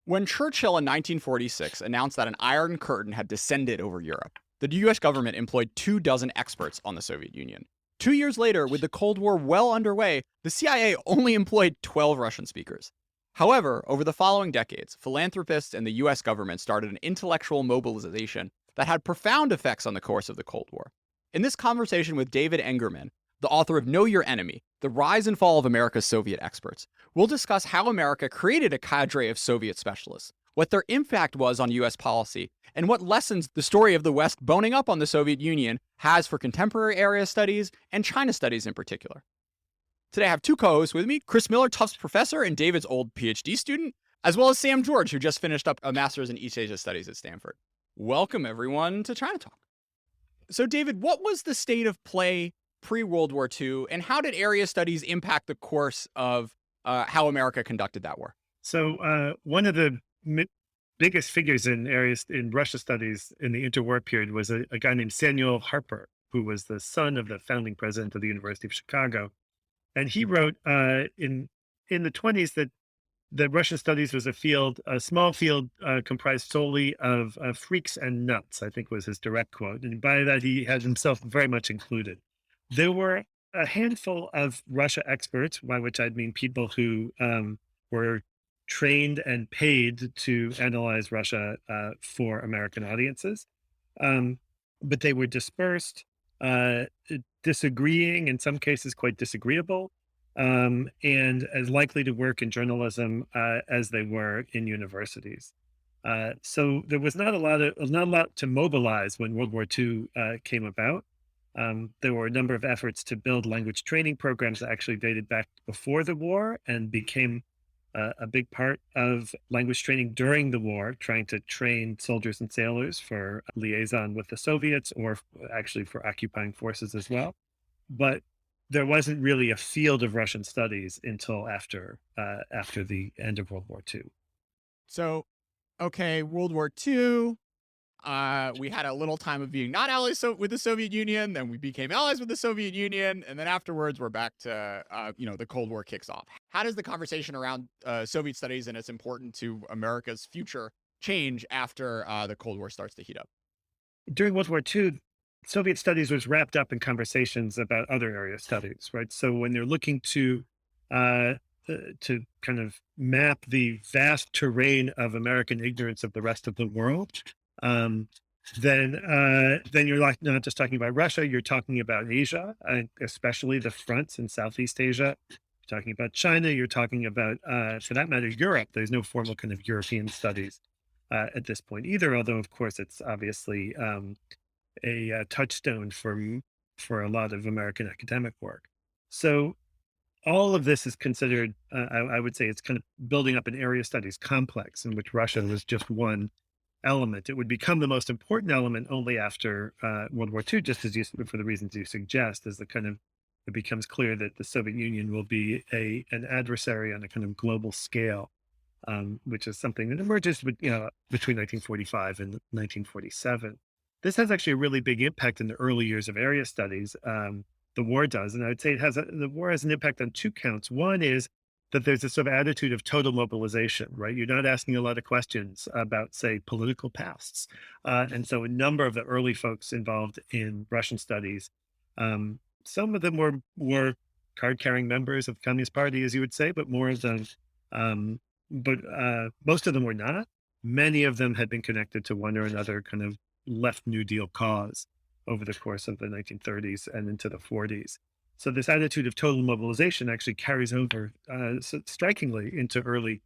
When Churchill in 1946 announced that an Iron Curtain had descended over Europe, the US government employed 24 experts on the Soviet Union. 2 years later, with the Cold War well underway, the CIA only employed 12 Russian speakers. However, over the following decades, philanthropists and the US government started an intellectual mobilization that had profound effects on the course of the Cold War. In this conversation with David Engerman, the author of Know Your Enemy, The Rise and Fall of America's Soviet Experts, we'll discuss how America created a cadre of Soviet specialists, what their impact was on US policy, and what lessons the story of the West boning up on the Soviet Union has for contemporary area studies and China studies in particular. Today I have two co-hosts with me, Chris Miller, Tufts professor and David's old PhD student, as well as Sam George, who just finished up a master's in East Asia Studies at Stanford. Welcome everyone to China Talk. So David, what was the state of play pre-World War II, and how did area studies impact the course of how America conducted that war? So one of the biggest figures in Russia studies in the interwar period was a guy named Samuel Harper, who was the son of the founding president of the University of Chicago. And he wrote in the 20s that Russian studies was a small field comprised solely of freaks and nuts, I think was his direct quote. And by that, he had himself very much included. There were a handful of Russia experts, by which I'd mean people who were trained and paid to analyze Russia for American audiences. But they were dispersed, disagreeing, in some cases quite disagreeable, and as likely to work in journalism as they were in universities. So there was not a lot to mobilize when World War II came about. There were a number of efforts to build language training programs that actually dated back before the war and became a big part of language training during the war, trying to train soldiers and sailors for liaison with the Soviets or actually for occupying forces as well. But there wasn't really a field of Russian studies until after the end of World War II. So, okay, World War II, we had a little time of being not allies with the Soviet Union, then we became allies with the Soviet Union, and then afterwards we're back to, the Cold War kicks off. How does the conversation around Soviet studies and its importance to America's future change after the Cold War starts to heat up? During World War II, Soviet studies was wrapped up in conversations about other area studies, right? So when they're looking uh, to kind of map the vast terrain of American ignorance of the rest of the world, um, then you're like not just talking about Russia, you're talking about Asia, and especially the fronts in Southeast Asia. You're talking about China, you're talking about, for that matter, Europe. There's no formal kind of European studies at this point either, although of course it's obviously a touchstone for a lot of American academic work. So all of this is considered, I would say, it's kind of building up an area studies complex in which Russia was just one element. It would become the most important element only after World War II, just for the reasons you suggest, as it becomes clear that the Soviet Union will be an adversary on a kind of global scale, which is something that emerges between 1945 and 1947. This has actually a really big impact in the early years of area studies. The war does, and I would say the war has an impact on two counts. One is that there's a sort of attitude of total mobilization, right? You're not asking a lot of questions about, say, political pasts. And so a number of the early folks involved in Russian studies, some of them were card-carrying members of the Communist Party, as you would say, but more of them, but most of them were not. Many of them had been connected to one or another kind of left New Deal cause over the course of the 1930s and into the 40s. So this attitude of total mobilization actually carries over strikingly into early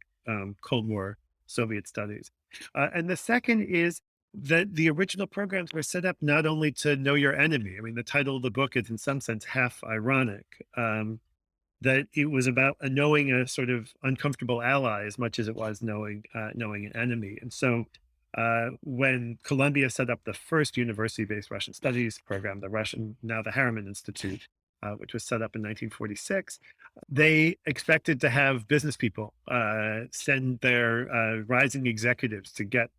Cold War Soviet studies. And the second is that the original programs were set up not only to know your enemy. I mean, the title of the book is in some sense half ironic, that it was about knowing a sort of uncomfortable ally as much as it was knowing an enemy. And so when Columbia set up the first university-based Russian studies program, now the Harriman Institute, which was set up in 1946, they expected to have business people send their rising executives to get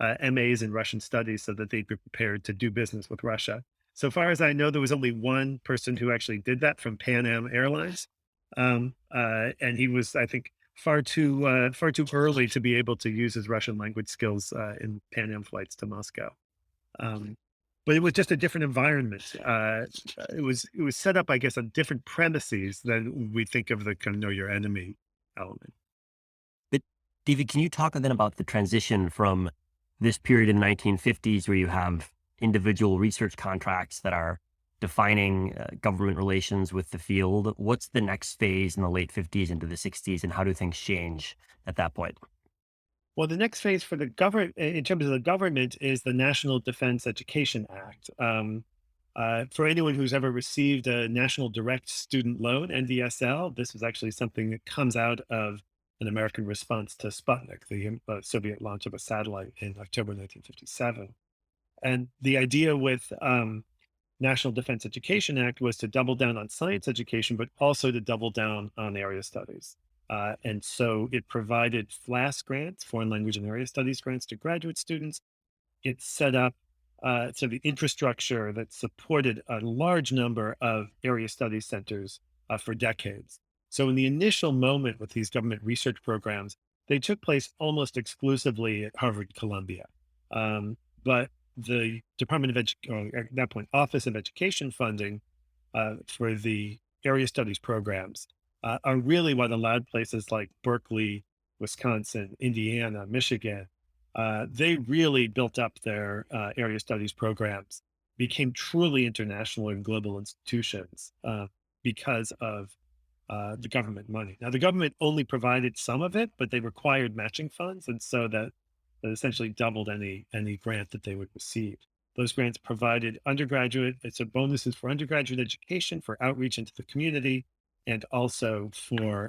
MAs in Russian studies so that they'd be prepared to do business with Russia. So far as I know, there was only one person who actually did that from Pan Am Airlines. And he was, I think, far too early to be able to use his Russian language skills in Pan Am flights to Moscow. Um, but it was just a different environment. It was set up, I guess, on different premises than we think of the kind of know your enemy element. But David, can you talk then about the transition from this period in the 1950s where you have individual research contracts that are defining government relations with the field? What's the next phase in the late 50s into the 60s, and how do things change at that point? Well, the next phase for the government, in terms of the government, is the National Defense Education Act. For anyone who's ever received a National Direct Student Loan (NDSL), this was actually something that comes out of an American response to Sputnik, the Soviet launch of a satellite in October 1957. And the idea with National Defense Education Act was to double down on science education, but also to double down on area studies. And so it provided FLAS grants, foreign language and area studies grants to graduate students. It set up the infrastructure that supported a large number of area studies centers for decades. So in the initial moment with these government research programs, they took place almost exclusively at Harvard, Columbia. But the Department of Education, at that point, Office of Education funding for the area studies programs are really what allowed places like Berkeley, Wisconsin, Indiana, Michigan. They really built up their area studies programs, became truly international and global institutions because of the government money. Now, the government only provided some of it, but they required matching funds, and so that essentially doubled any grant that they would receive. Those grants provided undergraduate, so bonuses for undergraduate education, for outreach into the community, and also for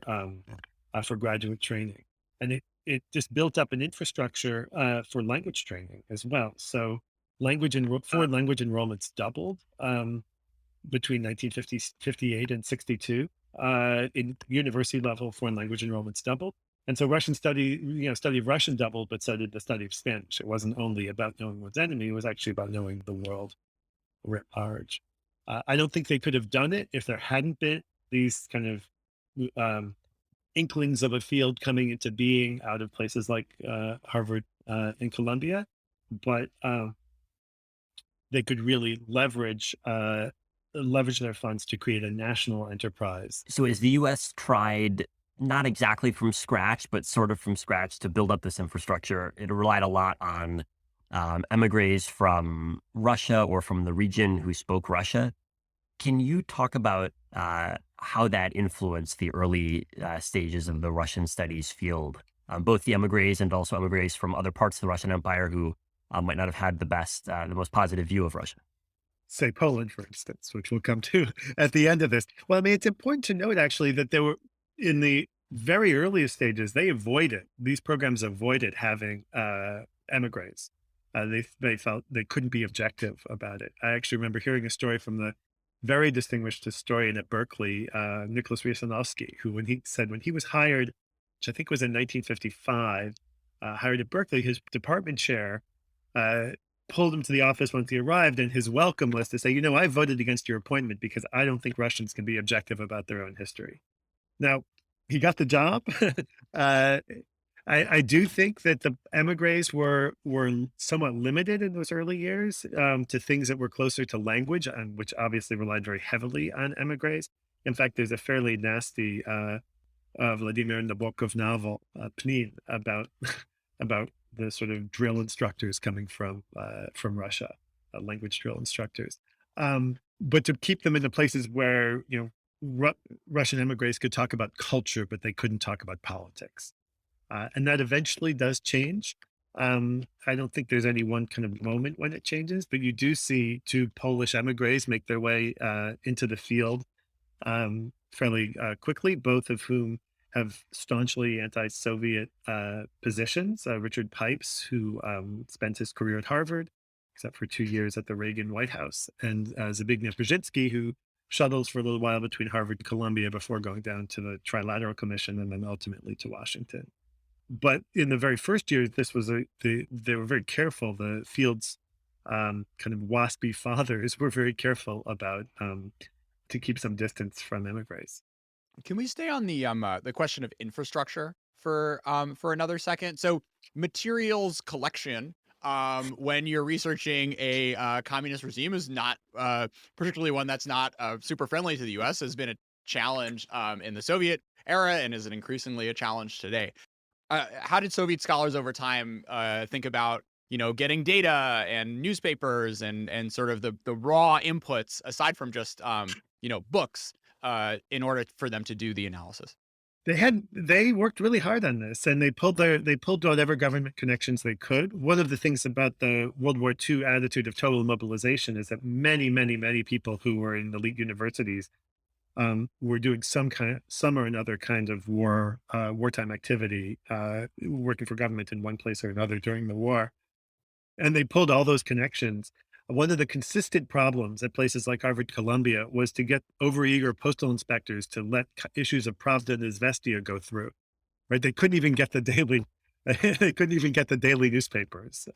graduate training. And it just built up an infrastructure for language training as well. So foreign language enrollments doubled between 1958 and 62. In university level, foreign language enrollments doubled. And so study of Russian doubled, but so did the study of Spanish. It wasn't only about knowing one's enemy, it was actually about knowing the world writ large. I don't think they could have done it if there hadn't been these kind of um, inklings of a field coming into being out of places like Harvard and Columbia. But they could really leverage their funds to create a national enterprise. So, as the US tried, not exactly from scratch, but sort of from scratch to build up this infrastructure, it relied a lot on emigres from Russia or from the region who spoke Russia. Can you talk about how that influenced the early stages of the Russian studies field, both the emigres and also emigres from other parts of the Russian Empire who might not have had the most positive view of Russia? Say Poland, for instance, which we'll come to at the end of this. Well, I mean, it's important to note actually that there were in the very earliest stages, these programs avoided having emigres. They felt they couldn't be objective about it. I actually remember hearing a story from the very distinguished historian at Berkeley, Nicholas Ryasanovsky, who when he was hired, which I think was in 1955, hired at Berkeley, his department chair uh, pulled him to the office once he arrived, and his welcome was to say, I voted against your appointment because I don't think Russians can be objective about their own history. Now, he got the job. uh, I do think that the emigres were somewhat limited in those early years to things that were closer to language, and which obviously relied very heavily on emigres. In fact, there's a fairly nasty Vladimir Nabokov novel, Pnin, about about the sort of drill instructors coming from Russia, language drill instructors. But to keep them in the places where Russian emigres could talk about culture, but they couldn't talk about politics, and that eventually does change. I don't think there's any one kind of moment when it changes, but you do see two Polish emigres make their way into the field fairly quickly, both of whom have staunchly anti-Soviet positions. Richard Pipes, who spent his career at Harvard, except for 2 years at the Reagan White House, and Zbigniew Brzezinski, who shuttles for a little while between Harvard and Columbia before going down to the Trilateral Commission and then ultimately to Washington. But in the very first years, they were very careful. The field's kind of waspy fathers were very careful about to keep some distance from emigres. Can we stay on the question of infrastructure for another second? So materials collection when you're researching a communist regime is not particularly one that's not super friendly to the U.S. has been a challenge in the Soviet era and is an increasingly a challenge today. How did Soviet scholars over time think about getting data and newspapers and sort of the raw inputs aside from just books in order for them to do the analysis? They worked really hard on this, and they pulled whatever government connections they could. One of the things about the World War II attitude of total mobilization is that many people who were in elite universities were doing some or another kind of wartime activity, working for government in one place or another during the war. And they pulled all those connections. One of the consistent problems at places like Harvard, Columbia was to get overeager postal inspectors to let issues of Pravda and Izvestia go through. Right? They couldn't even get the daily. They couldn't even get the daily newspapers.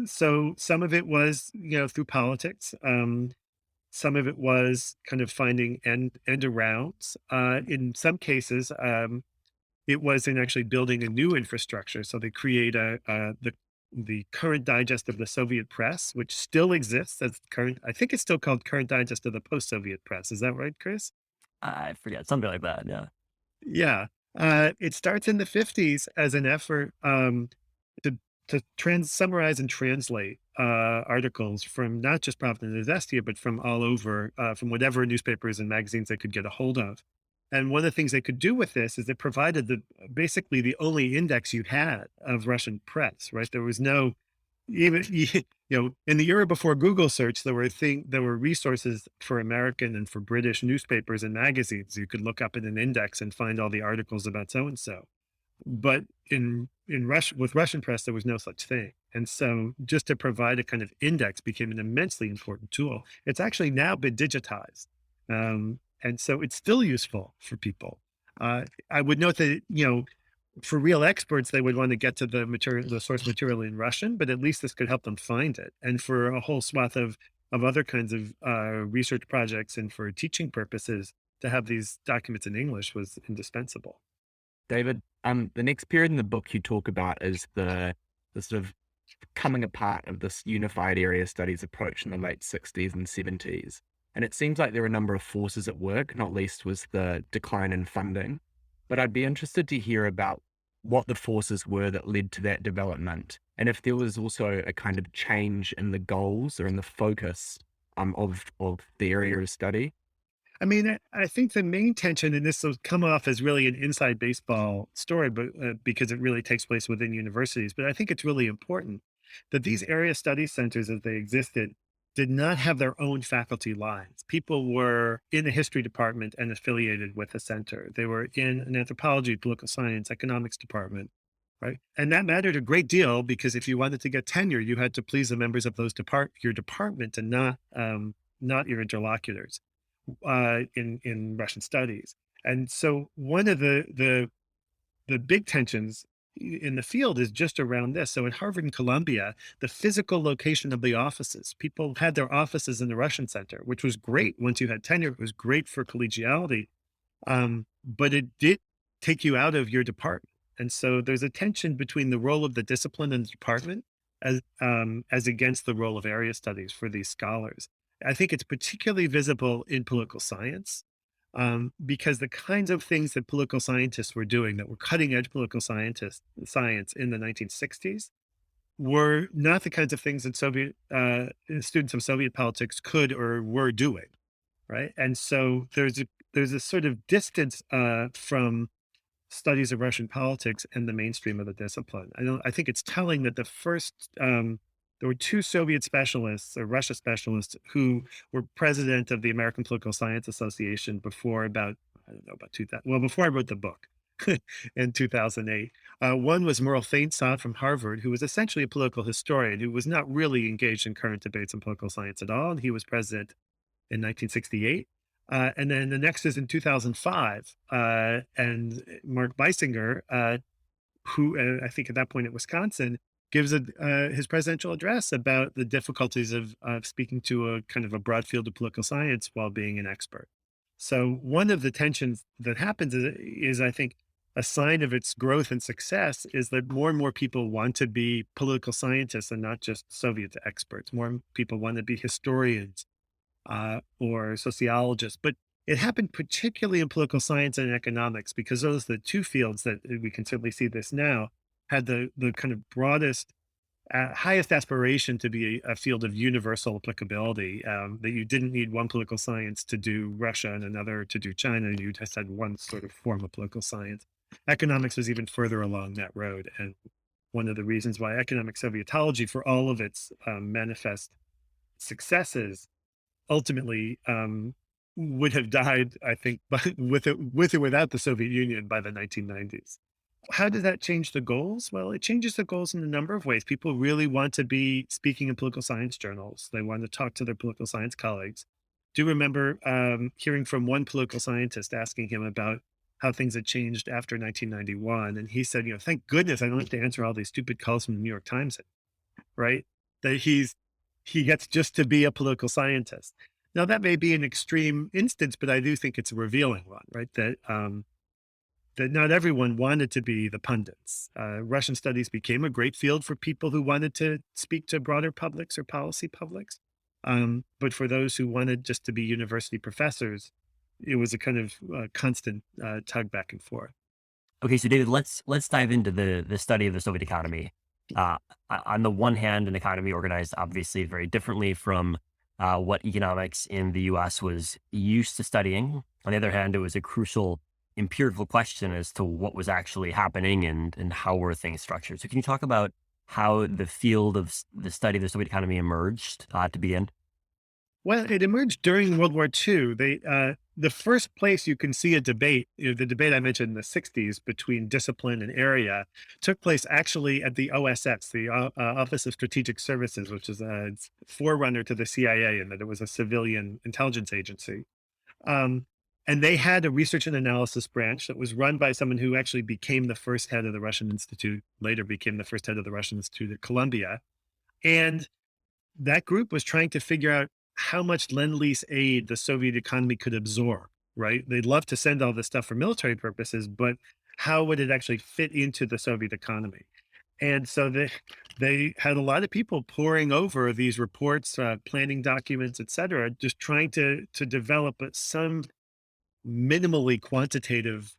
So some of it was, through politics. Some of it was kind of finding end arounds. In some cases, it was in actually building a new infrastructure. So they create the current digest of the Soviet press, which still exists as current. I think it's still called Current Digest of the Post-Soviet Press. Is that right, Chris? I forget, something like that. Yeah. Yeah. It starts in the 50s as an effort to summarize and translate articles from not just Pravda and Izvestia, but from all over, from whatever newspapers and magazines they could get a hold of. And one of the things they could do with this is it provided basically the only index you had of Russian press, right? There was no even in the era before Google search, there were resources for American and for British newspapers and magazines. You could look up in an index and find all the articles about so and so. But in Russia, with Russian press, there was no such thing. And so just to provide a kind of index became an immensely important tool. It's actually now been digitized. And so it's still useful for people. I would note that, for real experts, they would want to get to the source material in Russian, but at least this could help them find it. And for a whole swath of other kinds of research projects and for teaching purposes, to have these documents in English was indispensable. David, the next period in the book you talk about is the sort of coming apart of this unified area studies approach in the late 60s and 70s. And it seems like there are a number of forces at work, not least was the decline in funding. But I'd be interested to hear about what the forces were that led to that development, and if there was also a kind of change in the goals or in the focus of the area of study. I mean, I think the main tension, and this will come off as really an inside baseball story, but because it really takes place within universities, but I think it's really important that these area study centers, as they existed, did not have their own faculty lines. People were in the history department and affiliated with the center. They were in an anthropology, political science, economics department, right? And that mattered a great deal because if you wanted to get tenure, you had to please the members of your department and not your interlocutors in Russian studies. And so one of the big tensions in the field is just around this. So at Harvard and Columbia, the physical location of the offices, people had their offices in the Russian Center, which was great. Once you had tenure, it was great for collegiality, but it did take you out of your department. And so there's a tension between the role of the discipline and the department as against the role of area studies for these scholars. I think it's particularly visible in political science because the kinds of things that political scientists were doing that were cutting edge political science in the 1960s were not the kinds of things that Soviet students of Soviet politics could or were doing, right? And so there's a sort of distance from studies of Russian politics and the mainstream of the discipline. I think it's telling that there were two Soviet specialists or Russia specialists who were president of the American Political Science Association before about, I don't know, about 2000, well, before I wrote the book in 2008. One was Merle Feinsod from Harvard, who was essentially a political historian who was not really engaged in current debates on political science at all. And he was president in 1968. And then the next is in 2005. And Mark Beisinger, who I think at that point at Wisconsin, gives his presidential address about the difficulties of speaking to a kind of a broad field of political science while being an expert. So one of the tensions that happens is, I think, a sign of its growth and success is that more and more people want to be political scientists and not just Soviet experts. More people want to be historians or sociologists. But it happened particularly in political science and economics because those are the two fields that we can certainly see this now had the kind of broadest highest aspiration to be a field of universal applicability, that you didn't need one political science to do Russia and another to do China. You just had one sort of form of political science. Economics was even further along that road. And one of the reasons why economic Sovietology, for all of its manifest successes, ultimately would have died, I think, with or without the Soviet Union by the 1990s. How does that change the goals? Well, it changes the goals in a number of ways. People really want to be speaking in political science journals. They want to talk to their political science colleagues. Do remember hearing from one political scientist asking him about how things had changed after 1991. And he said, thank goodness I don't have to answer all these stupid calls from the New York Times, right? That he gets just to be a political scientist. Now, that may be an extreme instance, but I do think it's a revealing one, right? That not everyone wanted to be the pundits. Russian studies became a great field for people who wanted to speak to broader publics or policy publics. But for those who wanted just to be university professors, it was a kind of constant tug back and forth. Okay, so David, let's dive into the study of the Soviet economy. On the one hand, an economy organized obviously very differently from what economics in the U.S. was used to studying. On the other hand, it was a crucial empirical question as to what was actually happening and how were things structured. So can you talk about how the field of the study of the Soviet economy emerged to begin? Well, it emerged during World War II. The first place you can see a debate, the debate I mentioned in the 60s between discipline and area, took place actually at the OSS, the Office of Strategic Services, which is a forerunner to the CIA in that it was a civilian intelligence agency. And they had a research and analysis branch that was run by someone who actually became the first head of the Russian Institute, later became the first head of the Russian Institute at Columbia. And that group was trying to figure out how much lend-lease aid the Soviet economy could absorb, right? They'd love to send all this stuff for military purposes, but how would it actually fit into the Soviet economy? And so they had a lot of people poring over these reports, planning documents, et cetera, just trying to develop some minimally quantitative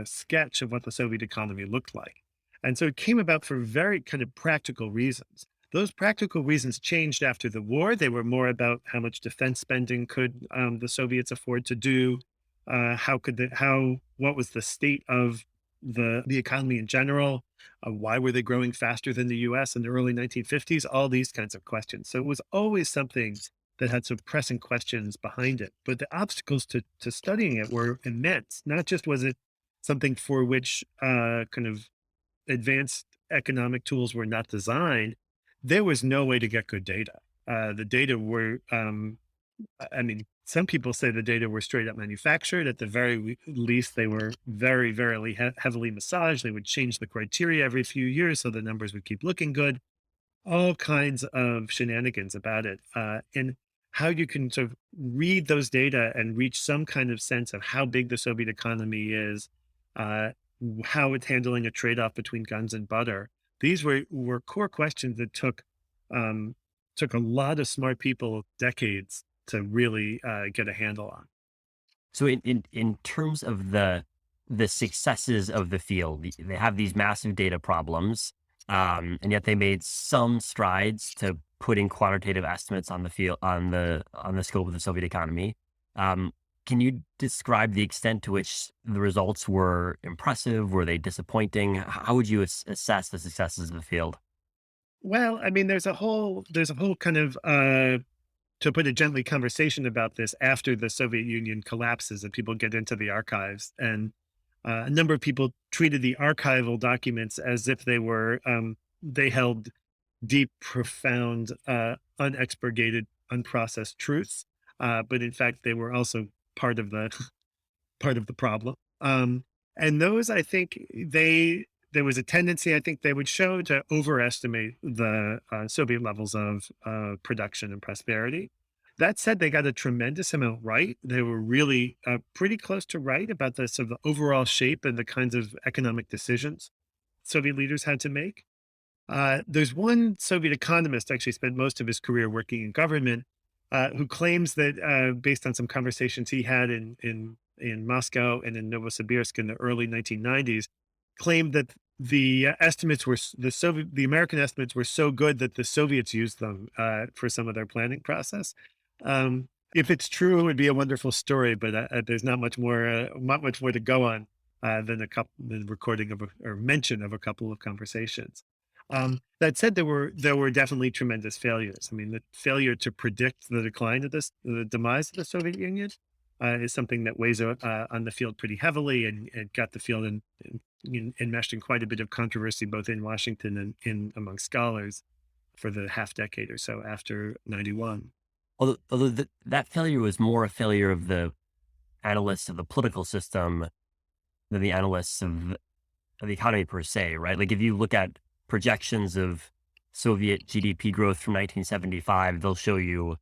sketch of what the Soviet economy looked like. And so it came about for very kind of practical reasons. Those practical reasons changed after the war. They were more about how much defense spending could the Soviets afford to do, what was the state of the economy in general, why were they growing faster than the U.S. in the early 1950s, all these kinds of questions. So it was always something that had some pressing questions behind it. But the obstacles to studying it were immense. Not just was it something for which kind of advanced economic tools were not designed, there was no way to get good data. The data were, some people say the data were straight up manufactured. At the very least, they were very, very heavily massaged. They would change the criteria every few years so the numbers would keep looking good. All kinds of shenanigans about it. And how you can sort of read those data and reach some kind of sense of how big the Soviet economy is, how it's handling a trade-off between guns and butter. These were core questions that took a lot of smart people decades to really get a handle on. So in terms of the successes of the field, they have these massive data problems, and yet they made some strides to putting quantitative estimates on the field on the scope of the Soviet economy. Can you describe the extent to which the results were impressive? Were they disappointing? How would you assess the successes of the field? Well, there's a whole kind of to put it gently, conversation about this after the Soviet Union collapses and people get into the archives. And a number of people treated the archival documents as if they held deep, profound, unexpurgated, unprocessed truths. But in fact, they were also part of the problem. And those, I think, there was a tendency, I think, they would show to overestimate the Soviet levels of production and prosperity. That said, they got a tremendous amount right. They were really pretty close to right about the sort of the overall shape and the kinds of economic decisions Soviet leaders had to make. There's one Soviet economist actually spent most of his career working in government, who claims that based on some conversations he had in Moscow and in Novosibirsk in the early 1990s, claimed that the estimates were the American estimates were so good that the Soviets used them for some of their planning process. If it's true, it would be a wonderful story, but there's not much more to go on than the recording of or mention of a couple of conversations. That said, there were definitely tremendous failures. I mean, the failure to predict the decline of the demise of the Soviet Union is something that weighs on the field pretty heavily, and got the field enmeshed in quite a bit of controversy, both in Washington and among scholars for the half decade or so after 91. Although that failure was more a failure of the analysts of the political system than the analysts of the economy per se, right? Like if you look at projections of Soviet GDP growth from 1975, they'll show you,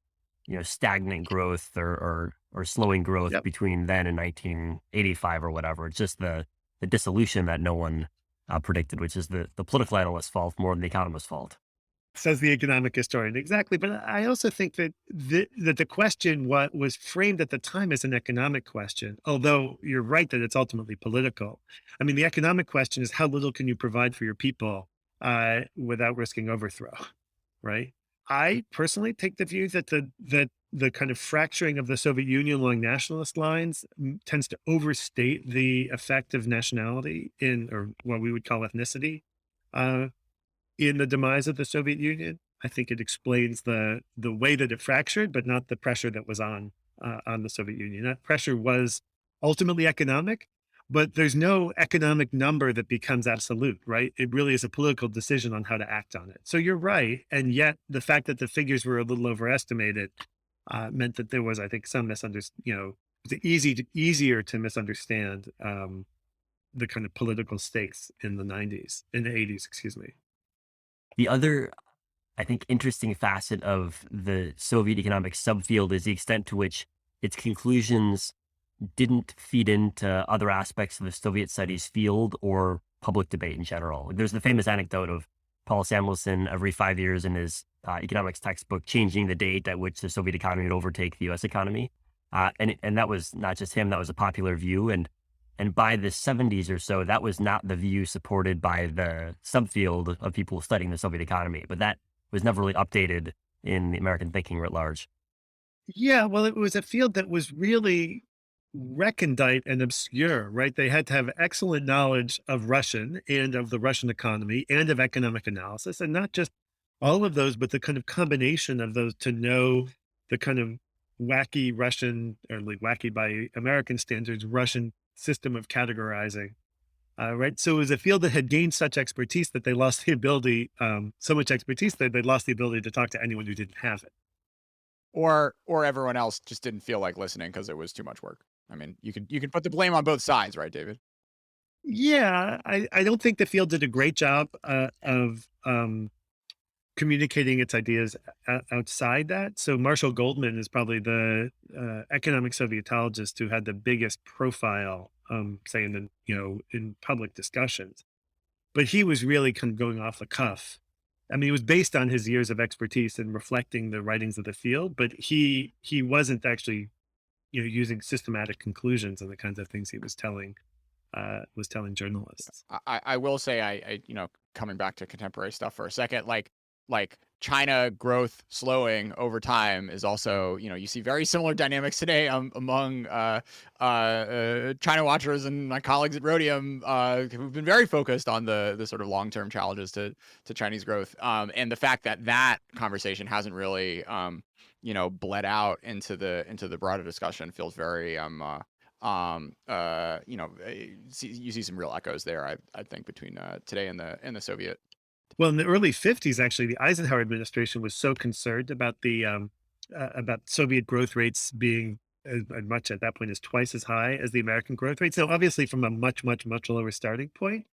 stagnant growth or slowing growth Yep. between then and 1985 or whatever. It's just the dissolution that no one predicted, which is the political analyst's fault more than the economist's fault. Says the economic historian. Exactly. But I also think that the question what was framed at the time as an economic question, although you're right that it's ultimately political. I mean, the economic question is how little can you provide for your people without risking overthrow, right? I personally take the view that the kind of fracturing of the Soviet Union along nationalist lines tends to overstate the effect of nationality or what we would call ethnicity uh, in the demise of the Soviet Union. I think it explains the way that it fractured, but not the pressure that was on the Soviet Union. That pressure was ultimately economic, but there's no economic number that becomes absolute, right? It really is a political decision on how to act on it. So you're right, and yet the fact that the figures were a little overestimated meant that there was, I think, some misunderstanding. It's easier to misunderstand the kind of political stakes in the 80s, excuse me. The other, I think, interesting facet of the Soviet economic subfield is the extent to which its conclusions didn't feed into other aspects of the Soviet studies field or public debate in general. There's the famous anecdote of Paul Samuelson every 5 years in his economics textbook changing the date at which the Soviet economy would overtake the U.S. economy. And that was not just him, that was a popular view. And by the 70s or so, that was not the view supported by the subfield of people studying the Soviet economy. But that was never really updated in the American thinking writ large. Yeah, well, it was a field that was really recondite and obscure, right? They had to have excellent knowledge of Russian and of the Russian economy and of economic analysis, and not just all of those, but the kind of combination of those to know the kind of wacky Russian, or like wacky by American standards, Russian system of categorizing. Right. So it was a field that had gained such expertise that they lost the ability, so much expertise that they lost the ability to talk to anyone who didn't have it. Or everyone else just didn't feel like listening because it was too much work. I mean, you could put the blame on both sides, right, David? Yeah, I don't think the field did a great job of communicating its ideas outside that. So Marshall Goldman is probably the economic Sovietologist who had the biggest profile, say in public discussions. But he was really kind of going off the cuff. I mean, it was based on his years of expertise and reflecting the writings of the field, but he wasn't actually using systematic conclusions and the kinds of things he was telling journalists. I will say I coming back to contemporary stuff for a second, like China growth slowing over time is also, you see very similar dynamics today among China watchers and my colleagues at Rhodium who've been very focused on the sort of long-term challenges to Chinese growth. And the fact that conversation hasn't really, bled out into the broader discussion feels very, you see some real echoes there, I think, between today and the Soviet. Well, in the early 50s, actually, the Eisenhower administration was so concerned about about Soviet growth rates being as much at that point as twice as high as the American growth rate. So obviously from a much, much, much lower starting point,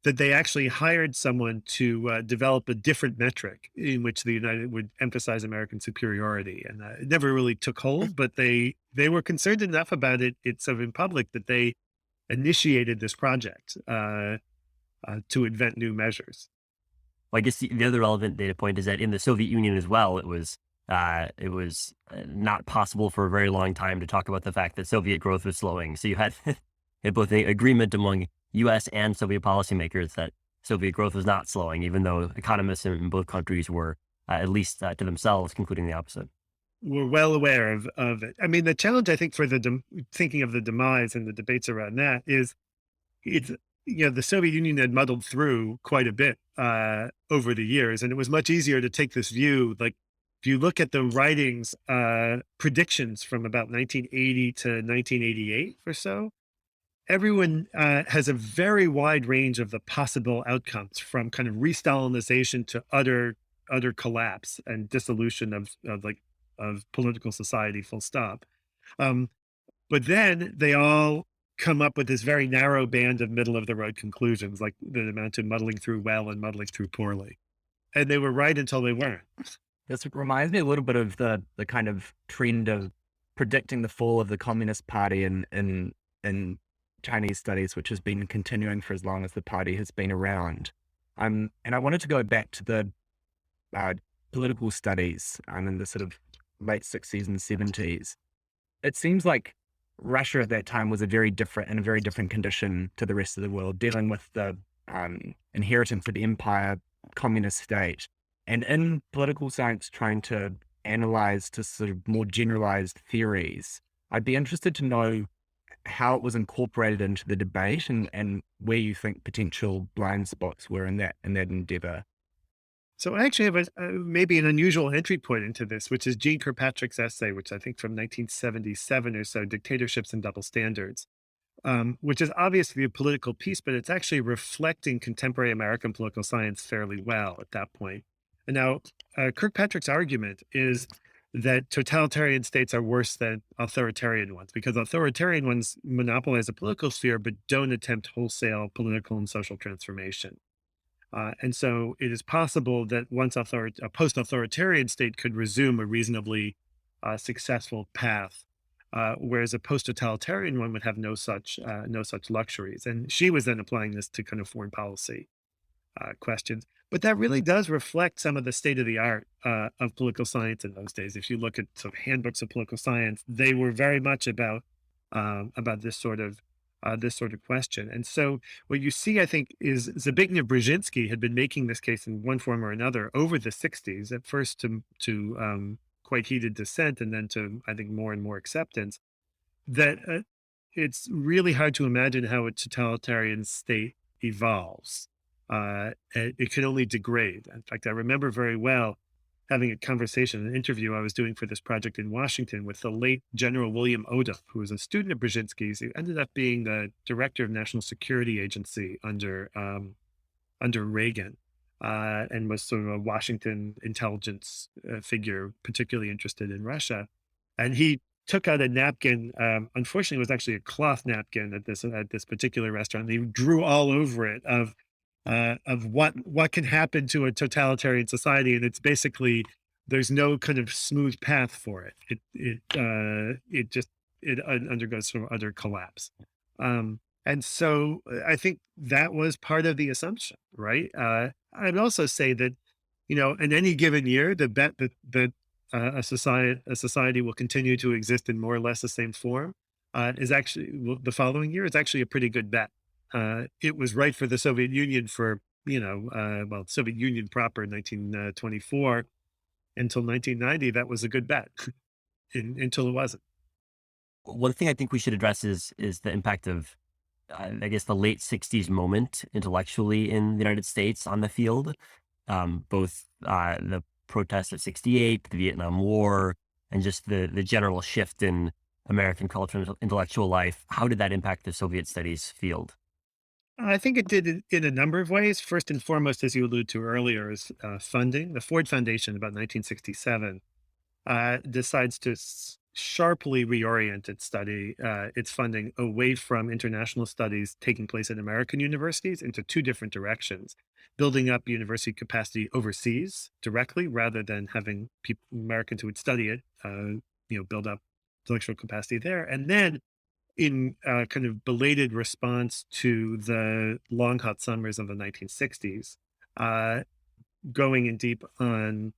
that they actually hired someone to develop a different metric in which the United would emphasize American superiority. And it never really took hold, but they were concerned enough about it, it's in public, that they initiated this project to invent new measures. Well, I guess the other relevant data point is that in the Soviet Union as well, it was not possible for a very long time to talk about the fact that Soviet growth was slowing. So you had both the agreement among U.S. and Soviet policymakers that Soviet growth was not slowing, even though economists in both countries were, at least to themselves, concluding the opposite. We're well aware of it. I mean, the challenge, I think, for thinking of the demise and the debates around that is it's, the Soviet Union had muddled through quite a bit over the years, and it was much easier to take this view. Like, if you look at the writings, predictions from about 1980 to 1988 or so, everyone has a very wide range of the possible outcomes, from kind of re-Stalinization to utter collapse and dissolution of political society, full stop. But then they all come up with this very narrow band of middle of the road conclusions, like that amount to muddling through well and muddling through poorly. And they were right until they weren't. This reminds me a little bit of the kind of trend of predicting the fall of the Communist Party in Chinese studies, which has been continuing for as long as the party has been around. And I wanted to go back to the political studies in the sort of late 60s and 70s. It seems like Russia at that time was in a very different condition to the rest of the world, dealing with the inheritance of the empire, communist state, and in political science trying to analyze to sort of more generalized theories. I'd be interested to know how it was incorporated into the debate and where you think potential blind spots were in that endeavor. So I actually have maybe an unusual entry point into this, which is Jean Kirkpatrick's essay, which I think from 1977 or so, Dictatorships and Double Standards, which is obviously a political piece, but it's actually reflecting contemporary American political science fairly well at that point. And now Kirkpatrick's argument is that totalitarian states are worse than authoritarian ones, because authoritarian ones monopolize the political sphere, but don't attempt wholesale political and social transformation. And so it is possible that once a post-authoritarian state could resume a reasonably successful path, whereas a post-totalitarian one would have no such luxuries. And she was then applying this to kind of foreign policy questions. But that really does reflect some of the state of the art of political science in those days. If you look at sort of handbooks of political science, they were very much about this sort of question. And so what you see, I think, is Zbigniew-Brzezinski had been making this case in one form or another over the 60s, at first to quite heated dissent, and then to, I think, more and more acceptance, that it's really hard to imagine how a totalitarian state evolves. It can only degrade. In fact, I remember very well having a conversation, an interview I was doing for this project in Washington with the late General William Odom, who was a student of Brzezinski's, who ended up being the director of National Security Agency under Reagan, and was sort of a Washington intelligence figure, particularly interested in Russia. And he took out a napkin. Unfortunately, it was actually a cloth napkin at this particular restaurant. He drew all over it of what can happen to a totalitarian society, and it's basically there's no kind of smooth path for it. It undergoes sort of utter collapse, and so I think that was part of the assumption, right? I'd also say that in any given year, the bet that a society will continue to exist in more or less the same form is actually the following year is actually a pretty good bet. It was right for the Soviet Union for, Soviet Union proper in 1924 until 1990. That was a good bet until it wasn't. One thing I think we should address is the impact of, I guess, the late 60s moment intellectually in the United States on the field, both the protests of 68, the Vietnam War, and just the general shift in American culture and intellectual life. How did that impact the Soviet studies field? I think it did in a number of ways. First and foremost, as you alluded to earlier, is funding. The Ford Foundation, about 1967, decides to sharply reorient its funding away from international studies taking place at American universities into two different directions: building up university capacity overseas directly, rather than having Americans who would study it, build up intellectual capacity there, and then in kind of belated response to the long hot summers of the 1960s, uh, going in deep on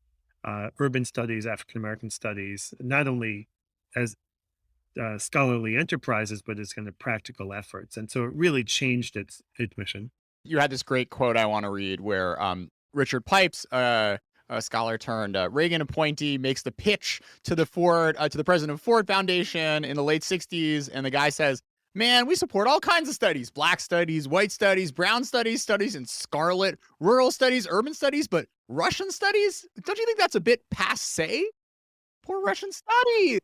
urban studies, African American studies, not only as scholarly enterprises, but as kind of practical efforts. And so it really changed its mission. You had this great quote I want to read where Richard Pipes, a scholar turned Reagan appointee, makes the pitch to the president of Ford Foundation in the late 60s. And the guy says, "Man, we support all kinds of studies: black studies, white studies, brown studies, studies in scarlet, rural studies, urban studies, but Russian studies? Don't you think that's a bit passe? Poor Russian studies."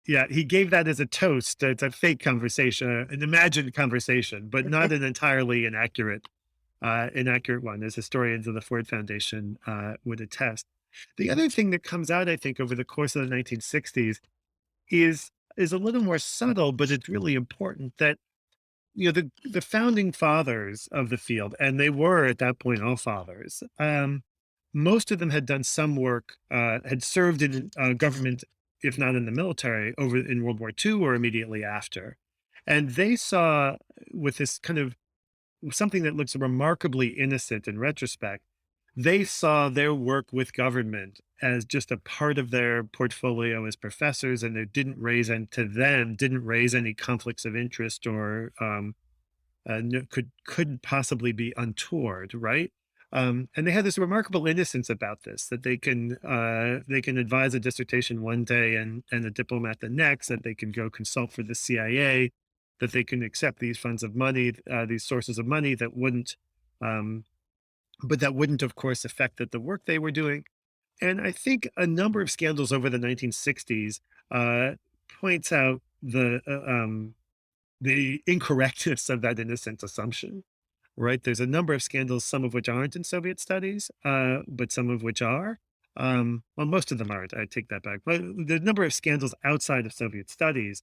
Yeah, he gave that as a toast. It's a fake conversation, an imagined conversation, but not an entirely inaccurate one, as historians of the Ford Foundation would attest. The other thing that comes out, I think, over the course of the 1960s is a little more subtle, but it's really important that the founding fathers of the field, and they were at that point all fathers. Most of them had done some work, had served in government, if not in the military, over in World War II or immediately after, and they saw with this kind of something that looks remarkably innocent in retrospect. They saw their work with government as just a part of their portfolio as professors, and it didn't raise, and to them, didn't raise any conflicts of interest or could possibly be untoward, right? And they had this remarkable innocence about this, that they can advise a dissertation one day and a diplomat the next, that they can go consult for the CIA, that they can accept these funds of money, these sources of money that wouldn't, but that wouldn't, of course, affect the work they were doing. And I think a number of scandals over the 1960s points out the incorrectness of that innocent assumption. Right. There's a number of scandals, some of which aren't in Soviet studies, but some of which are. Well, most of them aren't. I take that back. But the number of scandals outside of Soviet studies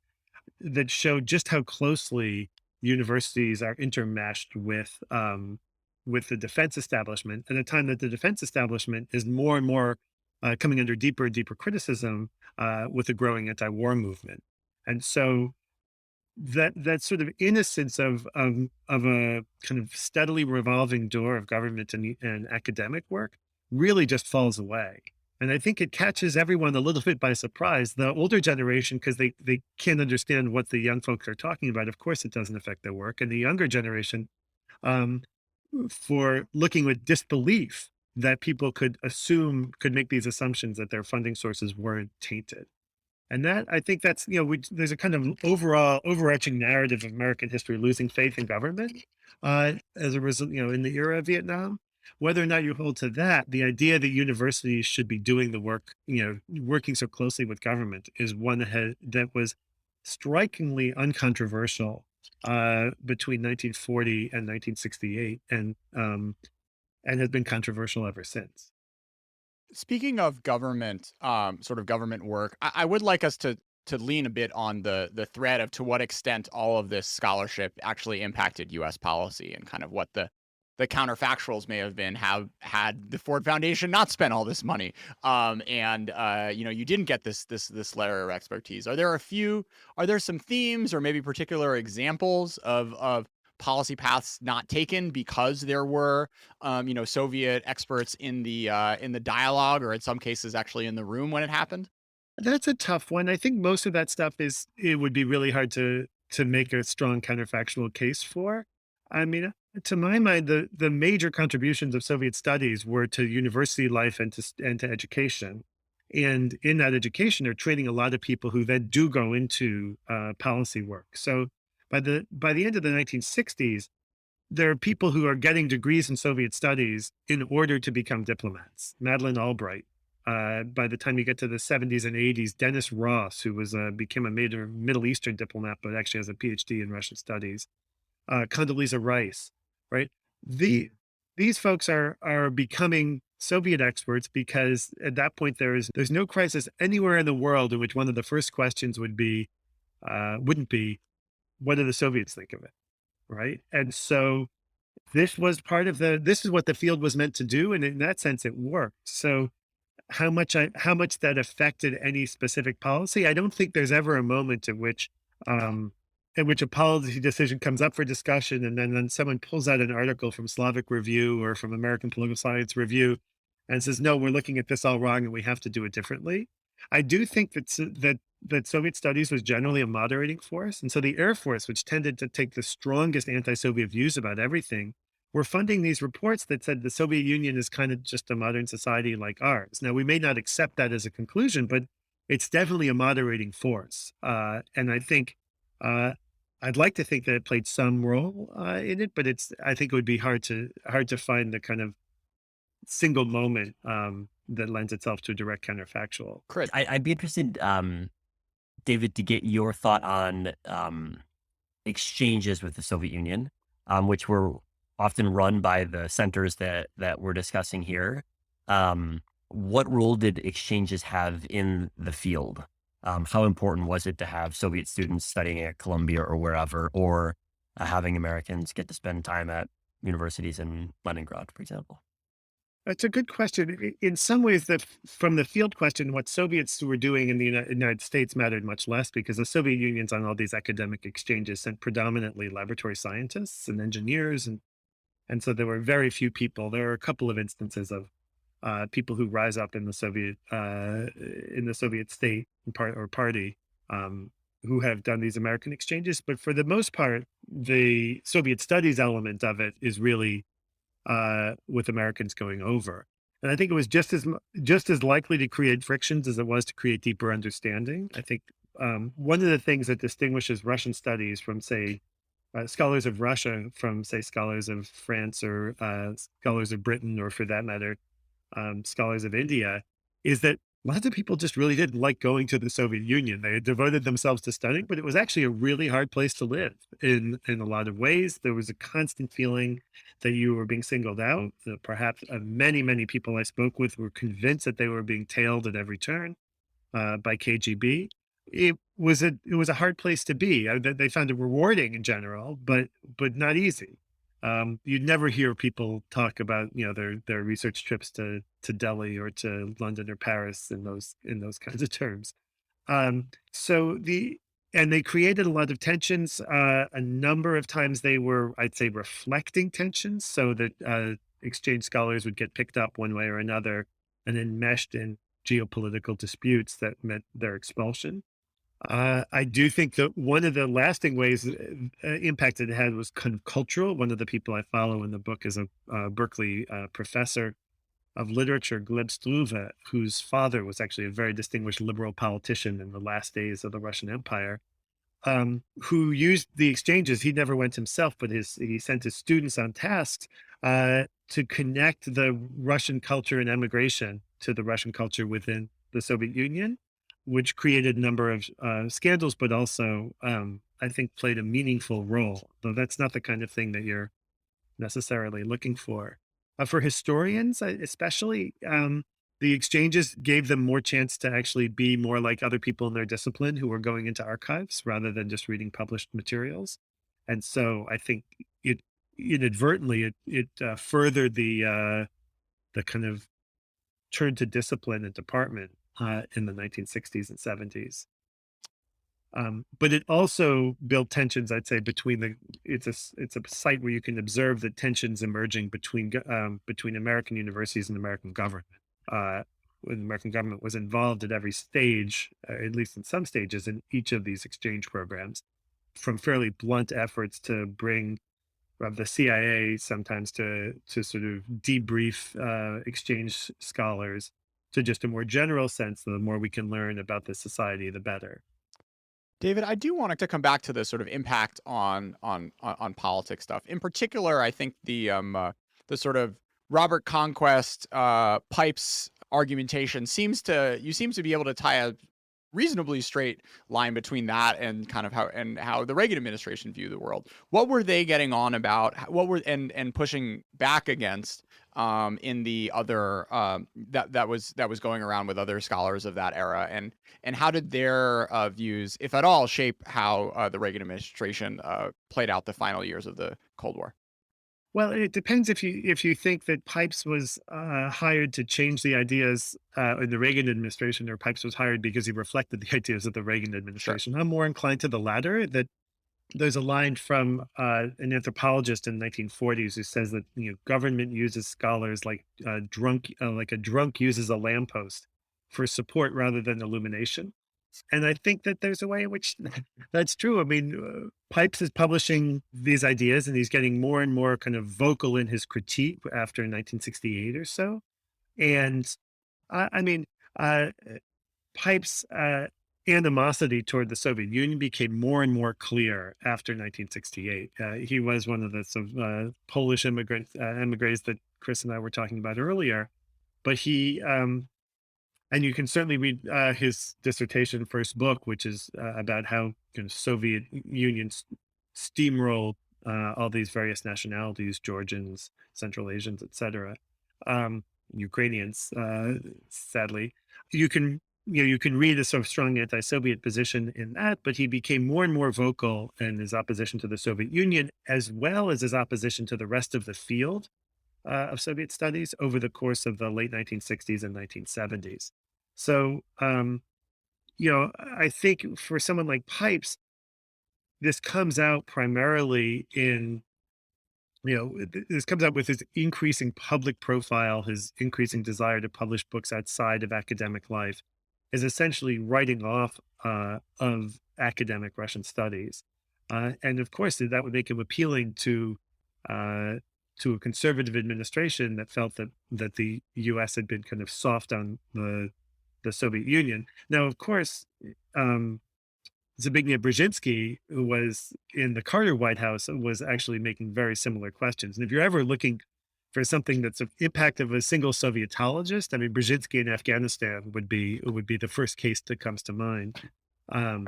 that show just how closely universities are intermeshed with the defense establishment at a time that the defense establishment is more and more coming under deeper and deeper criticism with the growing anti-war movement. And so that sort of innocence of a kind of steadily revolving door of government and academic work really just falls away. And I think it catches everyone a little bit by surprise. The older generation, because they can't understand what the young folks are talking about, of course it doesn't affect their work. And the younger generation, um, for looking with disbelief that people could make these assumptions that their funding sources weren't tainted. And that, I think that's, there's a kind of overall overarching narrative of American history losing faith in government as a result, in the era of Vietnam. Whether or not you hold to that, the idea that universities should be doing the work, working so closely with government is one that was strikingly uncontroversial between 1940 and 1968 and has been controversial ever since. Speaking of government, sort of government work, I would like us to lean a bit on the thread of to what extent all of this scholarship actually impacted U.S. policy and kind of what the counterfactuals may have been had the Ford Foundation not spent all this money, and you didn't get this layer of expertise. Are there some themes or maybe particular examples of policy paths not taken because there were Soviet experts in the dialogue, or in some cases actually in the room when it happened? That's a tough one. I think most of that stuff it would be really hard to make a strong counterfactual case for. I mean, to my mind, the major contributions of Soviet studies were to university life and to education. And in that education, they're training a lot of people who then do go into policy work. So by the end of the 1960s, there are people who are getting degrees in Soviet studies in order to become diplomats. Madeleine Albright. By the time you get to the 70s and 80s, Dennis Ross, who became a major Middle Eastern diplomat, but actually has a PhD in Russian studies. Condoleezza Rice, right? These folks are becoming Soviet experts, because at that point there's no crisis anywhere in the world in which one of the first questions wouldn't be, what do the Soviets think of it, right? And so this is what the field was meant to do, and in that sense, it worked. So how much that affected any specific policy, I don't think there's ever a moment um, in which a policy decision comes up for discussion, and then someone pulls out an article from Slavic Review or from American Political Science Review and says, "No, we're looking at this all wrong, and we have to do it differently." I do think that Soviet studies was generally a moderating force, and so the Air Force, which tended to take the strongest anti-Soviet views about everything, were funding these reports that said the Soviet Union is kind of just a modern society like ours. Now, we may not accept that as a conclusion, but it's definitely a moderating force. And I think uh, I'd like to think that it played some role in it, but I think it would be hard to find the kind of single moment that lends itself to a direct counterfactual. Chris, I'd be interested, David, to get your thought on exchanges with the Soviet Union, which were often run by the centers that we're discussing here. What role did exchanges have in the field? How important was it to have Soviet students studying at Columbia or wherever, or having Americans get to spend time at universities in Leningrad, for example? That's a good question. In some ways, from the field question, what Soviets were doing in the United States mattered much less, because the Soviet Union's on all these academic exchanges sent predominantly laboratory scientists and engineers, and so there were very few people. There are a couple of instances of people who rise up in the Soviet state or party, who have done these American exchanges. But for the most part, the Soviet studies element of it is really with Americans going over. And I think it was just as likely to create frictions as it was to create deeper understanding. I think one of the things that distinguishes Russian studies from, say, scholars of Russia from, say, scholars of France, or scholars of Britain, or for that matter, scholars of India, is that lots of people just really didn't like going to the Soviet Union. They had devoted themselves to studying, but it was actually a really hard place to live in a lot of ways. There was a constant feeling that you were being singled out. Perhaps many people I spoke with were convinced that they were being tailed at every turn by KGB. It was a hard place to be. They found it rewarding in general, but not easy. You'd never hear people talk about, their research trips to Delhi or to London or Paris in those kinds of terms. So and they created a lot of tensions. A number of times they were, I'd say, reflecting tensions, so that exchange scholars would get picked up one way or another and enmeshed in geopolitical disputes that meant their expulsion. I do think that one of the lasting ways impact it had was kind of cultural. One of the people I follow in the book is a Berkeley professor of literature, Gleb Struve, whose father was actually a very distinguished liberal politician in the last days of the Russian Empire, who used the exchanges. He never went himself, but he sent his students on tasks to connect the Russian culture and emigration to the Russian culture within the Soviet Union, which created a number of scandals, but also, I think, played a meaningful role, though that's not the kind of thing that you're necessarily looking for. For historians, especially, the exchanges gave them more chance to actually be more like other people in their discipline who were going into archives rather than just reading published materials. And so I think it inadvertently furthered the kind of turn to discipline and department in the 1960s and 70s. But it also built tensions, I'd say, it's a site where you can observe the tensions emerging between American universities and American government. When the American government was involved at every stage, at least in some stages, in each of these exchange programs, from fairly blunt efforts to bring the CIA sometimes to sort of debrief exchange scholars, to just a more general sense, the more we can learn about the society, the better. David, I do want to come back to the sort of impact on politics stuff. In particular, I think the sort of Robert Conquest Pipes argumentation seems to be able to tie reasonably straight line between that and kind of how the Reagan administration viewed the world. What were they getting on about? What were and pushing back against in the other that was going around with other scholars of that era, and how did their views, if at all, shape how the Reagan administration played out the final years of the Cold War? Well, it depends if you think that Pipes was hired to change the ideas in the Reagan administration, or Pipes was hired because he reflected the ideas of the Reagan Sure. administration. I'm more inclined to the latter. That there's a line from an anthropologist in the 1940s who says that government uses scholars like a drunk uses a lamppost for support rather than illumination. And I think that there's a way in which that's true. I mean, Pipes is publishing these ideas and he's getting more and more kind of vocal in his critique after 1968 or so. And I mean, uh, Pipes' animosity toward the Soviet Union became more and more clear after 1968. He was one of the Polish emigres that Chris and I were talking about earlier. But and you can certainly read his dissertation, first book, which is about how Soviet Union steamrolled all these various nationalities, Georgians, Central Asians, etc., Ukrainians. Sadly, you can you can read a sort of strong anti-Soviet position in that, but he became more and more vocal in his opposition to the Soviet Union, as well as his opposition to the rest of the field of Soviet studies over the course of the late 1960s and 1970s. So, I think for someone like Pipes, this comes out primarily this comes out with his increasing public profile, his increasing desire to publish books outside of academic life, is essentially writing off of academic Russian studies. And of course, that would make him appealing uh, to a conservative administration that felt that the U.S. had been kind of soft on the Soviet Union. Now, of course, um, Zbigniew Brzezinski, who was in the Carter White House, was actually making very similar questions. And if you're ever looking for something that's of impact of a single Sovietologist, I mean, Brzezinski in Afghanistan would be the first case that comes to mind, um,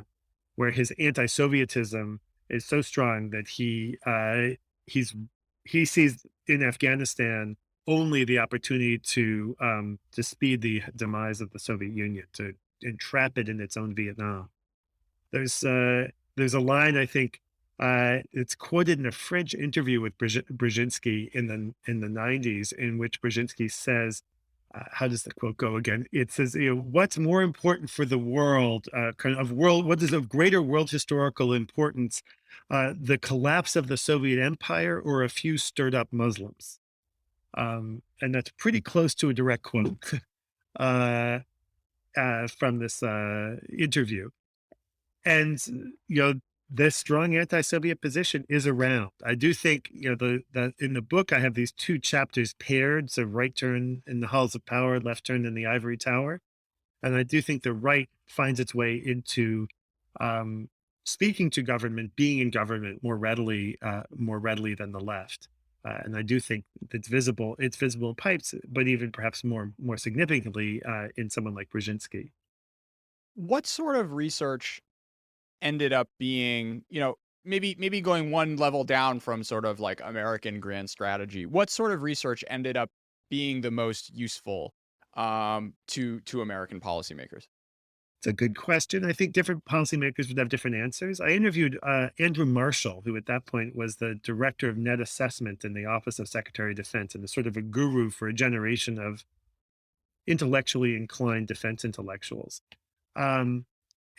where his anti-Sovietism is so strong that he's he sees in Afghanistan only the opportunity to speed the demise of the Soviet Union, to entrap it in its own Vietnam. There's a line, I think, it's quoted in a French interview with Brzezinski in the 90s, in which Brzezinski says, how does the quote go again? It says, "What's more important for the world, what is of greater world historical importance, the collapse of the Soviet Empire or a few stirred up Muslims?" And that's pretty close to a direct quote uh, from this interview. And this strong anti-Soviet position is around. I do think that in the book I have these two chapters paired, so right turn in the halls of power, left turn in the ivory tower, and I do think the right finds its way into um, speaking to government, being in government more readily than the left. And I do think it's visible. It's visible in Pipes, but even perhaps more significantly in someone like Brzezinski. What sort of research ended up being, maybe going one level down from sort of like American grand strategy? What sort of research ended up being the most useful to American policymakers? It's a good question. I think different policymakers would have different answers. I interviewed Andrew Marshall, who at that point was the director of net assessment in the Office of Secretary of Defense and is sort of a guru for a generation of intellectually inclined defense intellectuals. Um,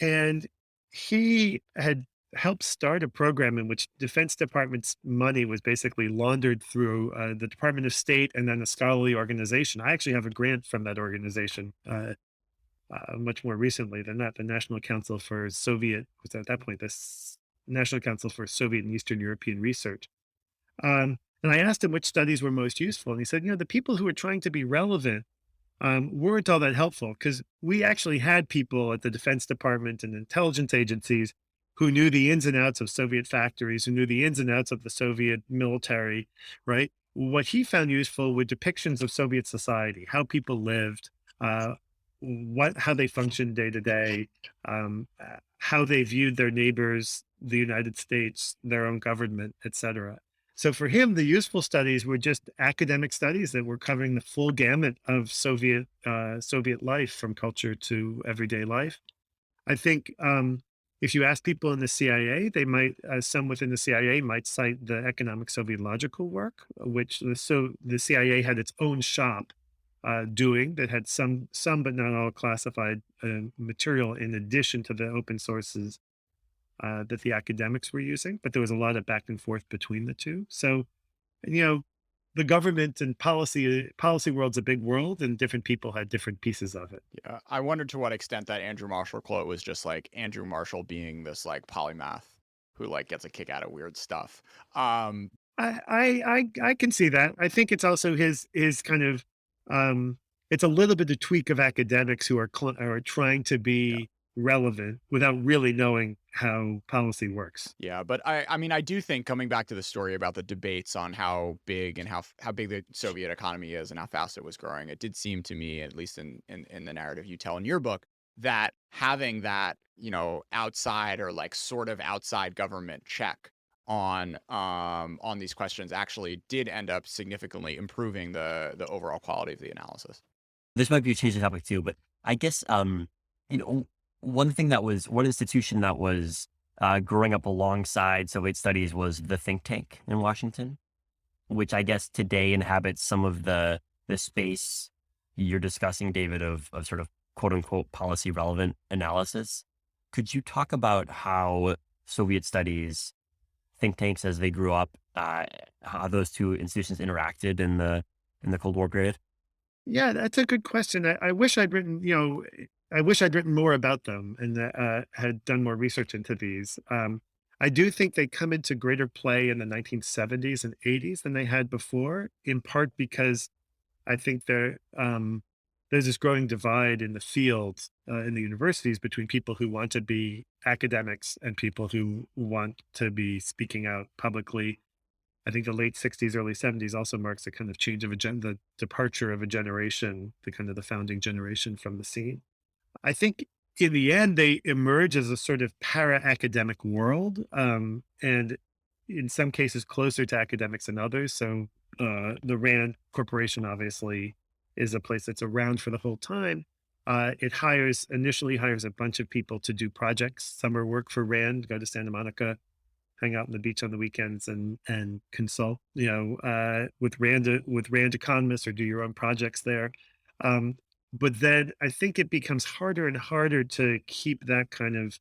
and he had helped start a program in which Defense Department's money was basically laundered through the Department of State and then a scholarly organization. I actually have a grant from that organization. Much more recently than that, the National Council for Soviet, was at that point this National Council for Soviet and Eastern European Research. And I asked him which studies were most useful, and he said, the people who were trying to be relevant weren't all that helpful because we actually had people at the Defense Department and intelligence agencies who knew the ins and outs of Soviet factories, who knew the ins and outs of the Soviet military, right? What he found useful were depictions of Soviet society, how people lived, uh, how they function day to day, how they viewed their neighbors, the United States, their own government, etc. So for him, the useful studies were just academic studies that were covering the full gamut of Soviet life, from culture to everyday life. I think if you ask people in the CIA, they might, some within the CIA might cite the economic Sovietological work, which the CIA had its own shop doing, that had some but not all classified material in addition to the open sources that the academics were using. But there was a lot of back and forth between the two. So, you know, the government and policy world's a big world, and different people had different pieces of it. Yeah, I wondered to what extent that Andrew Marshall quote was just like Andrew Marshall being this like polymath who like gets a kick out of weird stuff. I can see that. I think it's also his kind of it's a little bit of tweak of academics who are trying to Yeah. be relevant without really knowing how policy works. Yeah, but I mean, I do think, coming back to the story about the debates on how big and how big the Soviet economy is and how fast it was growing, it did seem to me, at least in the narrative you tell in your book, that having that, you know, outside or like sort of outside government check on these questions actually did end up significantly improving the overall quality of the analysis. This might be a change of topic too, but I guess you know, one institution that was growing up alongside Soviet studies was the think tank in Washington, which I guess today inhabits some of the space you're discussing, David, of sort of quote unquote policy relevant analysis. Could you talk about how Soviet studies think tanks, as they grew up, how those two institutions interacted in the Cold War period? Yeah, that's a good question. I wish I'd written, I wish I'd written more about them and had done more research into these. I do think they come into greater play in the 1970s and 80s than they had before, in part because I think there's this growing divide in the field, in the universities, between people who want to be academics and people who want to be speaking out publicly. I think the late 60s, early 70s also marks a kind of change of the departure of a generation, the kind of the founding generation from the scene. I think in the end, they emerge as a sort of para-academic world, and in some cases closer to academics than others. So the RAND Corporation obviously is a place that's around for the whole time. It initially hires a bunch of people to do projects, summer work for RAND, go to Santa Monica, hang out on the beach on the weekends and consult, with RAND economists, or do your own projects there. But then I think it becomes harder and harder to keep that kind of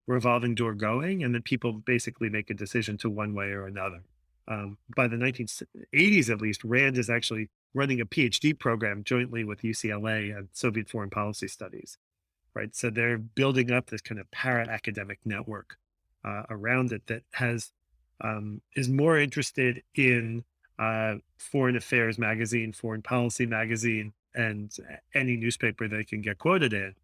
revolving door going, and then people basically make a decision to one way or another. By the 1980s, at least, RAND is actually running a PhD program jointly with UCLA and Soviet Foreign Policy Studies, right? So they're building up this kind of para-academic network around it that is more interested in foreign affairs magazine, foreign policy magazine, and any newspaper they can get quoted in,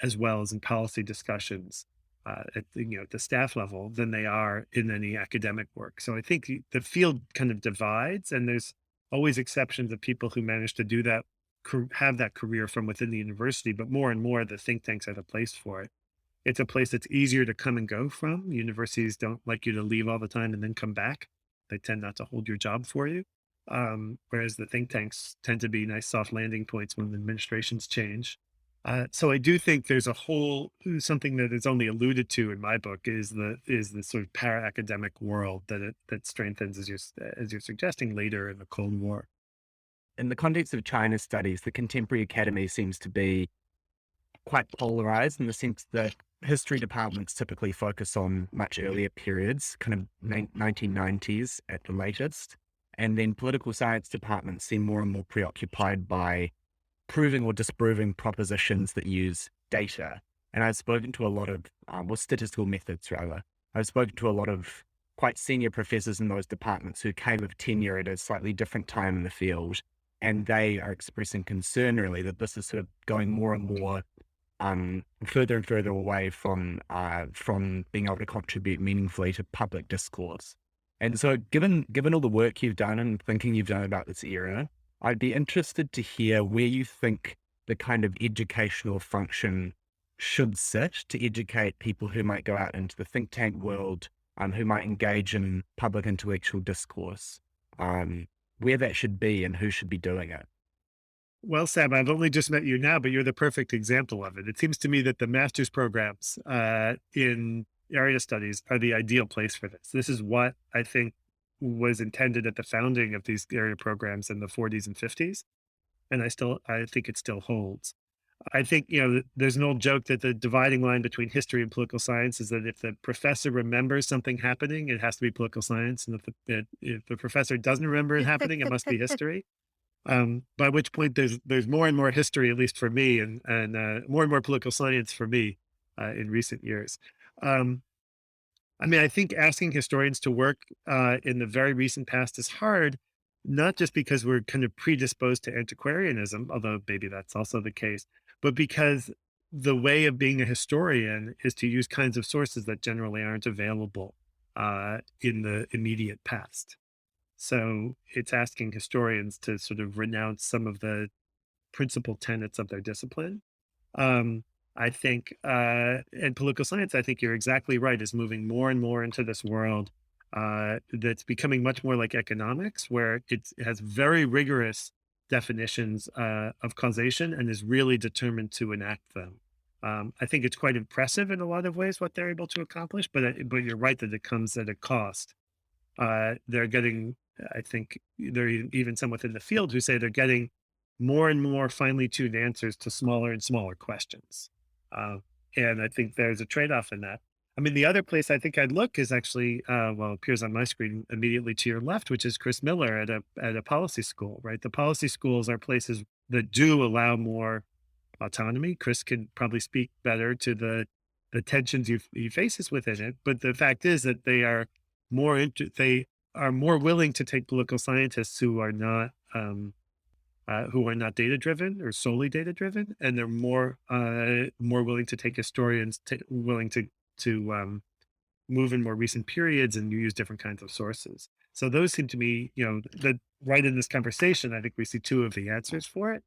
as well as in policy discussions at the staff level, than they are in any academic work. So I think the field kind of divides, and there's always exceptions of people who manage to do that, have that career from within the university, but more and more the think tanks are the place for it. It's a place that's easier to come and go from. Universities don't like you to leave all the time and then come back. They tend not to hold your job for you. Whereas the think tanks tend to be nice soft landing points when administrations change. So I do think there's something that is only alluded to in my book is the sort of para-academic world that strengthens, as you're suggesting, later in the Cold War. In the context of China studies, the contemporary academy seems to be quite polarized, in the sense that history departments typically focus on much earlier periods, kind of 1990s at the latest. And then political science departments seem more and more preoccupied by proving or disproving propositions that use data. And I've spoken to a lot of, statistical methods rather. I've spoken to a lot of quite senior professors in those departments who came of tenure at a slightly different time in the field. And they are expressing concern really that this is sort of going more and more further and further away from being able to contribute meaningfully to public discourse. And so given all the work you've done and thinking you've done about this era, I'd be interested to hear where you think the kind of educational function should sit to educate people who might go out into the think tank world, who might engage in public intellectual discourse, where that should be and who should be doing it. Well, Sam, I've only just met you now, but you're the perfect example of it. It seems to me that the master's programs in area studies are the ideal place for this. This is what I think was intended at the founding of these area programs in the 40s and 50s. And I think it still holds. I think, there's an old joke that the dividing line between history and political science is that if the professor remembers something happening, it has to be political science. And if the professor doesn't remember it happening, it must be history. By which point there's more and more history, at least for me, and more and more political science for me in recent years. Um, I think asking historians to work in the very recent past is hard, not just because we're kind of predisposed to antiquarianism, although maybe that's also the case, but because the way of being a historian is to use kinds of sources that generally aren't available in the immediate past. So it's asking historians to sort of renounce some of the principal tenets of their discipline. Um, I think, and political science, I think you're exactly right, is moving more and more into this world that's becoming much more like economics, where it has very rigorous definitions of causation and is really determined to enact them. I think it's quite impressive in a lot of ways what they're able to accomplish, but you're right that it comes at a cost. They're getting, I think there are even some within the field who say they're getting more and more finely tuned answers to smaller and smaller questions. Uh, and I think there's a trade-off in that. The other place I think I'd look is actually, well, it appears on my screen immediately to your left, which is Chris Miller at a policy school, right? The policy schools are places that do allow more autonomy. Chris can probably speak better to the tensions he faces within it, but the fact is that they are more willing to take political scientists who are not data driven or solely data driven, and they're more willing to take historians, willing to move in more recent periods and use different kinds of sources. So those seem to me, that right in this conversation, I think we see two of the answers for it.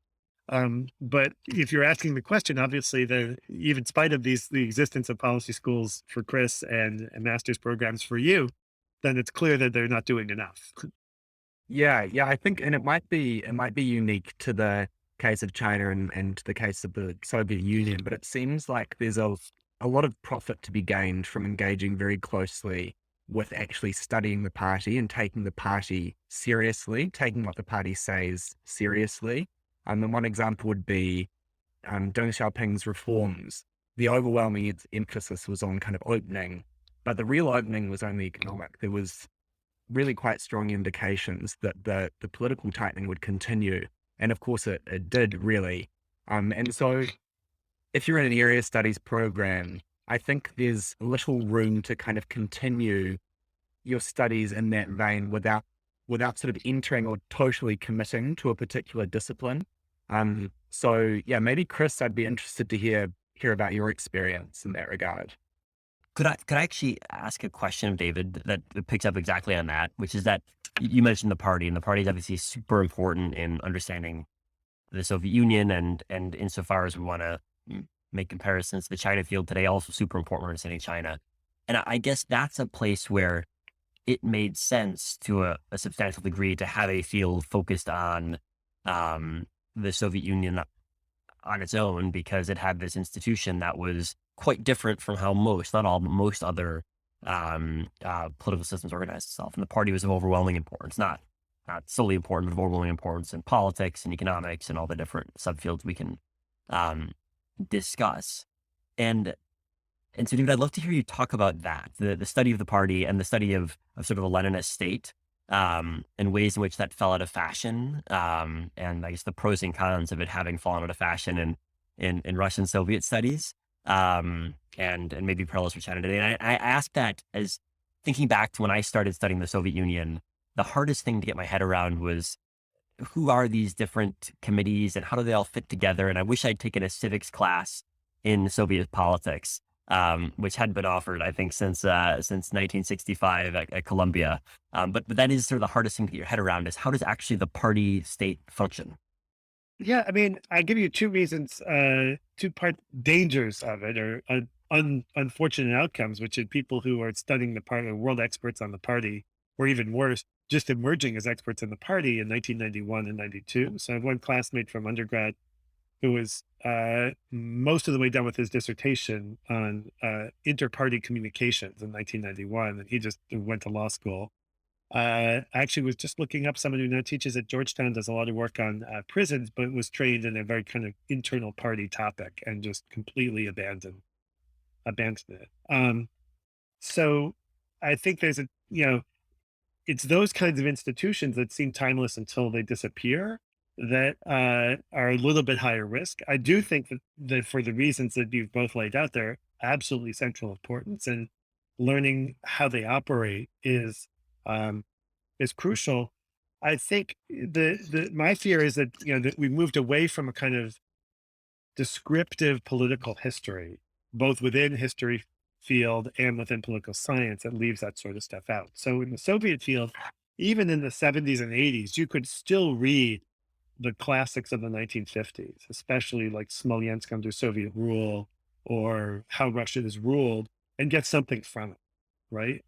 But if you're asking the question, obviously, even in spite of the existence of policy schools for Chris and master's programs for you, then it's clear that they're not doing enough. Yeah, I think, and it might be unique to the case of China and the case of the Soviet Union, but it seems like there's a lot of profit to be gained from engaging very closely with actually studying the party and taking the party seriously, taking what the party says seriously. And one example would be Deng Xiaoping's reforms. The overwhelming emphasis was on kind of opening, but the real opening was only economic. There was really quite strong indications that the political tightening would continue. And of course it did really. And so if you're in an area studies program, I think there's little room to kind of continue your studies in that vein without sort of entering or totally committing to a particular discipline. So yeah, maybe Chris, I'd be interested to hear about your experience in that regard. Could I actually ask a question of David that picks up exactly on that, which is that you mentioned the party, and the party is obviously super important in understanding the Soviet Union, and insofar as we want to make comparisons to the China field today, also super important in understanding China. And I guess that's a place where it made sense to a substantial degree to have a field focused on the Soviet Union on its own, because it had this institution that was quite different from how most, not all, but most other political systems organized itself. And the party was of overwhelming importance, not solely important, but of overwhelming importance in politics and economics and all the different subfields we can discuss. And so, David, I'd love to hear you talk about that, the study of the party and the study of sort of a Leninist state, and ways in which that fell out of fashion, and I guess the pros and cons of it having fallen out of fashion in Russian Soviet studies, and maybe parallels for China today. And I ask that as thinking back to when I started studying the Soviet Union, the hardest thing to get my head around was who are these different committees and how do they all fit together? And I wish I'd taken a civics class in Soviet politics, which had been offered, I think, since 1965 at Columbia. But that is sort of the hardest thing to get your head around, is how does actually the party state function? Yeah, I mean, I give you two reasons, two part dangers of it, or unfortunate outcomes, which are people who are studying the party, world experts on the party, or even worse, just emerging as experts in the party in 1991 and 92. So I have one classmate from undergrad who was most of the way done with his dissertation on inter-party communications in 1991, and he just went to law school. I actually was just looking up someone who now teaches at Georgetown, does a lot of work on prisons, but was trained in a very kind of internal party topic and just completely abandoned it. So I think there's a, it's those kinds of institutions that seem timeless until they disappear that are a little bit higher risk. I do think that for the reasons that you've both laid out, they're absolutely central importance, and learning how they operate um, is crucial. I think the my fear is that that we moved away from a kind of descriptive political history, both within history field and within political science, that leaves that sort of stuff out. So in the Soviet field, even in the 70s and 80s, you could still read the classics of the 1950s, especially like Smolensk under Soviet rule or how Russia is ruled, and get something from it, right?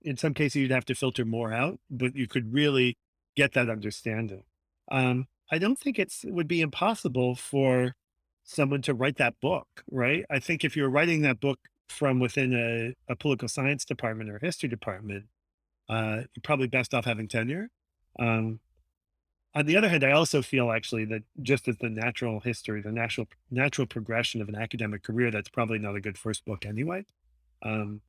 In some cases, you'd have to filter more out, but you could really get that understanding. I don't think it would be impossible for someone to write that book, right? I think if you're writing that book from within a political science department or a history department, you're probably best off having tenure. Um, on the other hand, I also feel actually that just as the natural history, the natural progression of an academic career, that's probably not a good first book anyway. Um,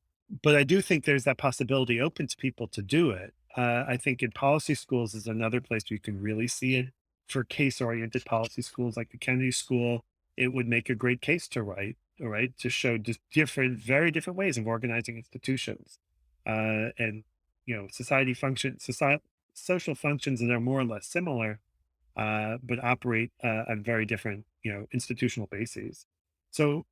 but I do think there's that possibility open to people to do it. I think in policy schools is another place where you can really see it. For case-oriented policy schools like the Kennedy School, it would make a great case to write, all right, to show just very different ways of organizing institutions, and social functions that are more or less similar, but operate on very different, institutional bases. So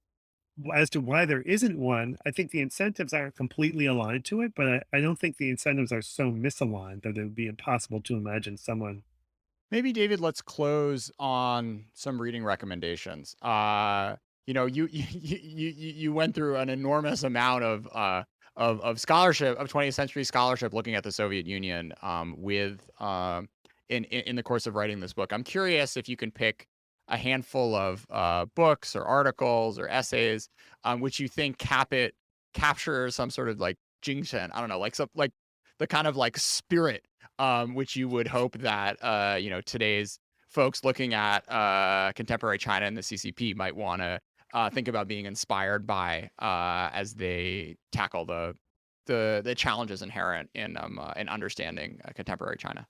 as to why there isn't one, I think the incentives aren't completely aligned to it, but I don't think the incentives are so misaligned that it would be impossible to imagine someone. Maybe David, let's close on some reading recommendations. You went through an enormous amount of scholarship, of 20th century scholarship, looking at the Soviet Union, with in the course of writing this book. I'm curious if you can pick a handful of books or articles or essays, which you think capture some sort of like jingchen. I don't know, like some like the kind of like spirit, which you would hope that today's folks looking at contemporary China and the CCP might want to think about being inspired by, as they tackle the challenges inherent in understanding contemporary China.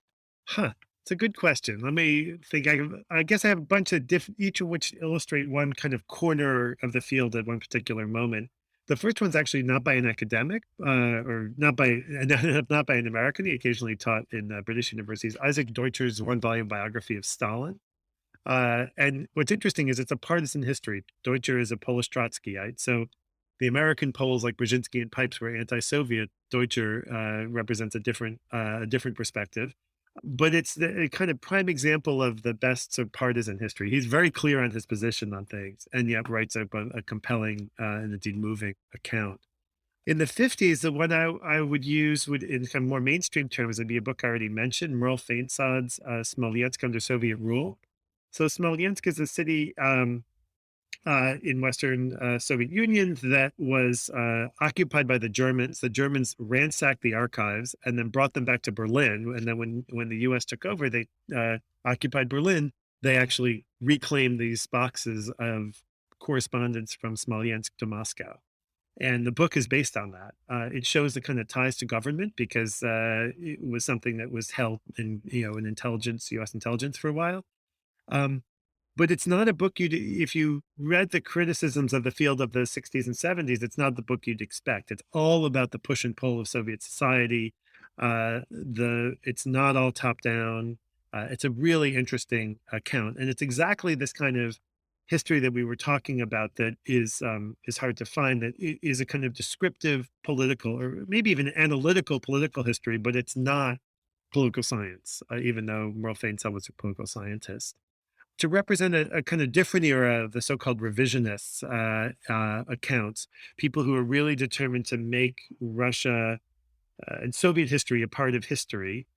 Huh. It's a good question. Let me think. I guess I have a bunch of each of which illustrate one kind of corner of the field at one particular moment. The first one's actually not by an academic, or not by not by an American. He occasionally taught in British universities. Isaac Deutscher's one-volume biography of Stalin. And what's interesting is it's a partisan history. Deutscher is a Polish Trotskyite, so the American Poles like Brzezinski and Pipes were anti-Soviet. Deutscher represents a different perspective, but it's the kind of prime example of the best sort of partisan history. He's very clear on his position on things, and yet writes a compelling and indeed moving account. In the 50s, the one I would use would, in kind of more mainstream terms, would be a book I already mentioned, Merle Feinsad's Smolensk Under Soviet Rule. So Smolensk is a city in Western Soviet Union that was occupied by the Germans. The Germans ransacked the archives and then brought them back to Berlin. And then when the U.S. took over, they occupied Berlin. They actually reclaimed these boxes of correspondence from Smolensk to Moscow. And the book is based on that. It shows the kind of ties to government because it was something that was held in, in intelligence, U.S. intelligence for a while. Um, but it's not a book if you read the criticisms of the field of the 60s and 70s, it's not the book you'd expect. It's all about the push and pull of Soviet society. It's not all top down. It's a really interesting account. And it's exactly this kind of history that we were talking about that is hard to find, that is a kind of descriptive political or maybe even analytical political history, but it's not political science, even though Merle Feinsel was a political scientist, to represent a kind of different era of the so-called revisionists accounts, people who are really determined to make Russia and Soviet history a part of history.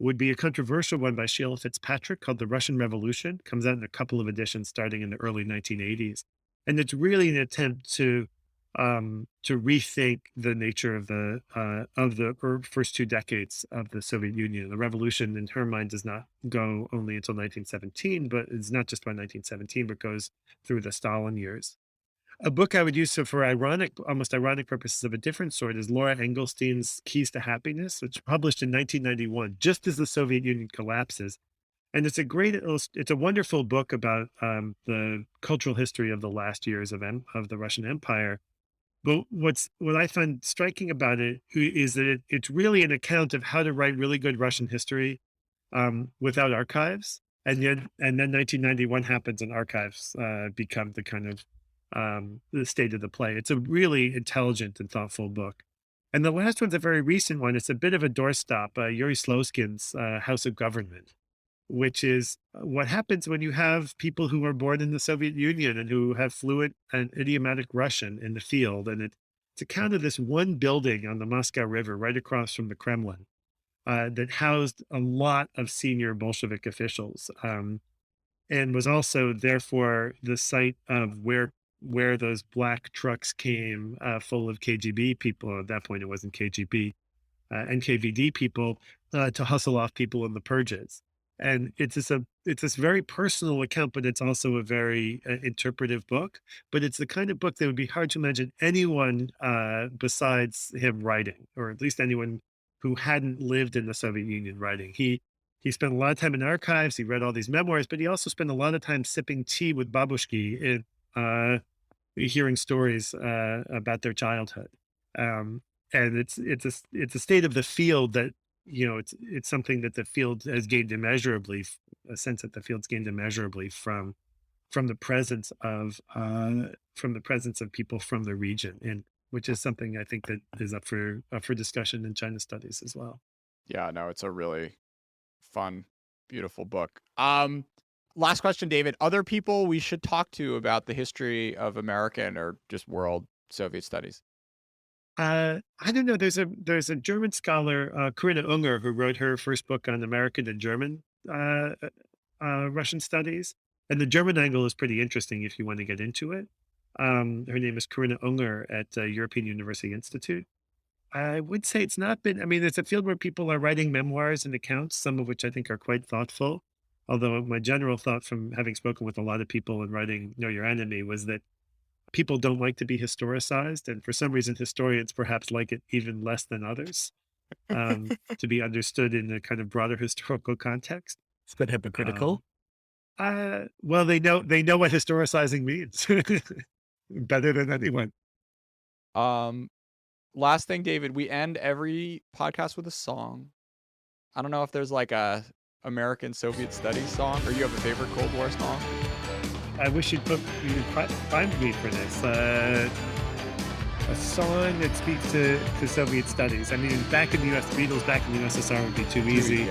Would be a controversial one by Sheila Fitzpatrick called The Russian Revolution. Comes out in a couple of editions starting in the early 1980s. And it's really an attempt to rethink the nature of the first 2 decades of the Soviet Union. The revolution, in her mind, does not go only until 1917, but it's not just by 1917, but goes through the Stalin years. A book I would use for almost ironic purposes of a different sort is Laura Engelstein's Keys to Happiness, which was published in 1991, just as the Soviet Union collapses. And it's a wonderful book about the cultural history of the last years of the Russian Empire. But what I find striking about it is that it's really an account of how to write really good Russian history without archives. And then 1991 happens, and archives become the kind of the state of the play. It's a really intelligent and thoughtful book. And the last one's a very recent one. It's a bit of a doorstop, Yuri Sloskin's House of Government, which is what happens when you have people who are born in the Soviet Union and who have fluent and idiomatic Russian in the field. And it's a account of this one building on the Moscow River right across from the Kremlin that housed a lot of senior Bolshevik officials and was also, therefore, the site of where those black trucks came full of KGB people. At that point, it wasn't KGB and KVD people to hustle off people in the purges. And it's this very personal account, but it's also a very interpretive book. But it's the kind of book that would be hard to imagine anyone besides him writing, or at least anyone who hadn't lived in the Soviet Union writing. He spent a lot of time in archives. He read all these memoirs, but he also spent a lot of time sipping tea with babushki and hearing stories about their childhood. And it's a state of the field that, it's something that the field has gained immeasurably, a sense that the field's gained immeasurably from the presence of people from the region, and which is something I think that is up for discussion in China studies as well. Yeah, no, it's a really fun, beautiful book. Last question, David. Other people we should talk to about the history of American or just world Soviet studies? I don't know. There's a German scholar, Corinna Unger, who wrote her first book on American and German Russian studies, and the German angle is pretty interesting if you want to get into it. Her name is Corinna Unger at European University Institute. I would say it's not been. I mean, it's a field where people are writing memoirs and accounts, some of which I think are quite thoughtful. Although my general thought from having spoken with a lot of people and writing Know Your Enemy was that people don't like to be historicized. And for some reason, historians perhaps like it even less than others to be understood in a kind of broader historical context. It's a bit hypocritical. Well, they know what historicizing means better than anyone. Last thing, David, we end every podcast with a song. I don't know if there's like a American Soviet Studies song, or you have a favorite Cold War song? I wish you'd find me for this. A song that speaks to Soviet studies. I mean, back in the U.S., the Beatles back in the USSR would be too easy.